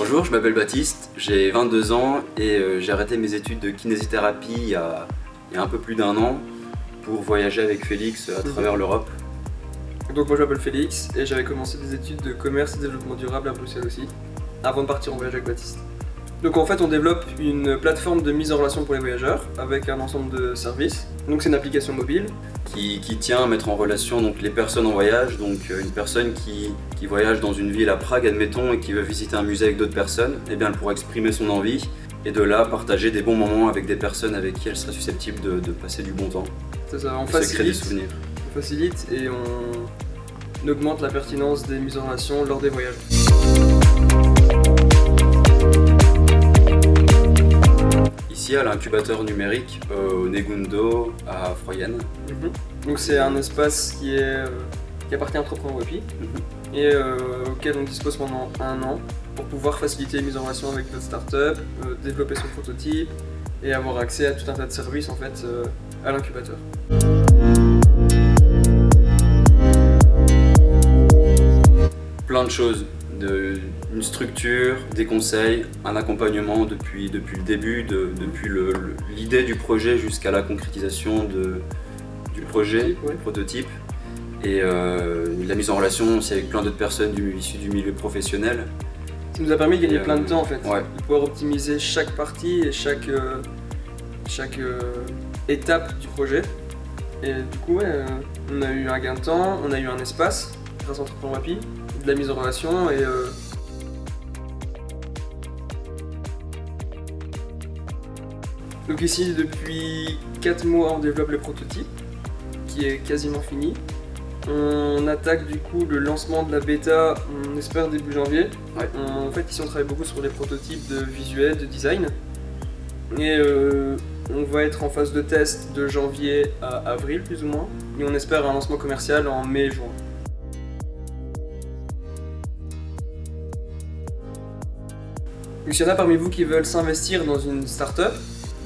Bonjour, je m'appelle Baptiste, j'ai 22 ans et j'ai arrêté mes études de kinésithérapie il y a un peu plus d'1 an pour voyager avec Félix à travers l'Europe. Donc moi je m'appelle Félix et j'avais commencé des études de commerce et développement durable à Bruxelles aussi, avant de partir en voyage avec Baptiste. Donc en fait on développe une plateforme de mise en relation pour les voyageurs avec un ensemble de services. Donc c'est une application mobile qui tient à mettre en relation donc, les personnes en voyage, donc une personne qui voyage dans une ville à Prague admettons et qui veut visiter un musée avec d'autres personnes, eh bien elle pourra exprimer son envie et de là partager des bons moments avec des personnes avec qui elle serait susceptible de passer du bon temps. C'est ça, on se crée des souvenirs. On facilite et on augmente la pertinence des mises en relation lors des voyages. Ici à l'incubateur numérique au Negundo à Froyenne. Donc c'est un espace qui appartient à Entrepreneur Wapi et auquel on dispose pendant 1 an pour pouvoir faciliter les mises en relation avec d'autres startups, développer son prototype et avoir accès à tout un tas de services en fait à l'incubateur. Plein de choses, une structure, des conseils, un accompagnement depuis le début, depuis l'idée du projet jusqu'à la concrétisation du projet, du prototype. Et la mise en relation aussi avec plein d'autres personnes issues du milieu professionnel. Ça nous a permis de gagner plein de temps en fait, ouais. De pouvoir optimiser chaque partie et chaque étape du projet. Et du coup on a eu un gain de temps, on a eu un espace grâce à Entrepreneur Wapi, de la mise en relation et donc ici depuis 4 mois on développe le prototype qui est quasiment fini. On attaque du coup le lancement de la bêta, on espère début janvier. Ouais. En fait ici on travaille beaucoup sur les prototypes de visuel, de design. Et on va être en phase de test de janvier à avril plus ou moins. Et on espère un lancement commercial en mai-juin. Donc s'il y en a parmi vous qui veulent s'investir dans une startup,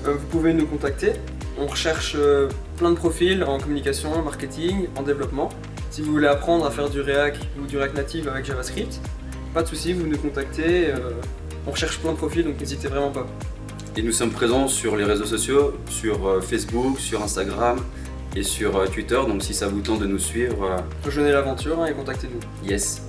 vous pouvez nous contacter. On recherche plein de profils en communication, en marketing, en développement. Si vous voulez apprendre à faire du React ou du React Native avec JavaScript, pas de souci, vous nous contactez. On recherche plein de profils, donc n'hésitez vraiment pas. Et nous sommes présents sur les réseaux sociaux, sur Facebook, sur Instagram et sur Twitter, donc si ça vous tente de nous suivre, Rejoignez l'aventure et contactez-nous. yes.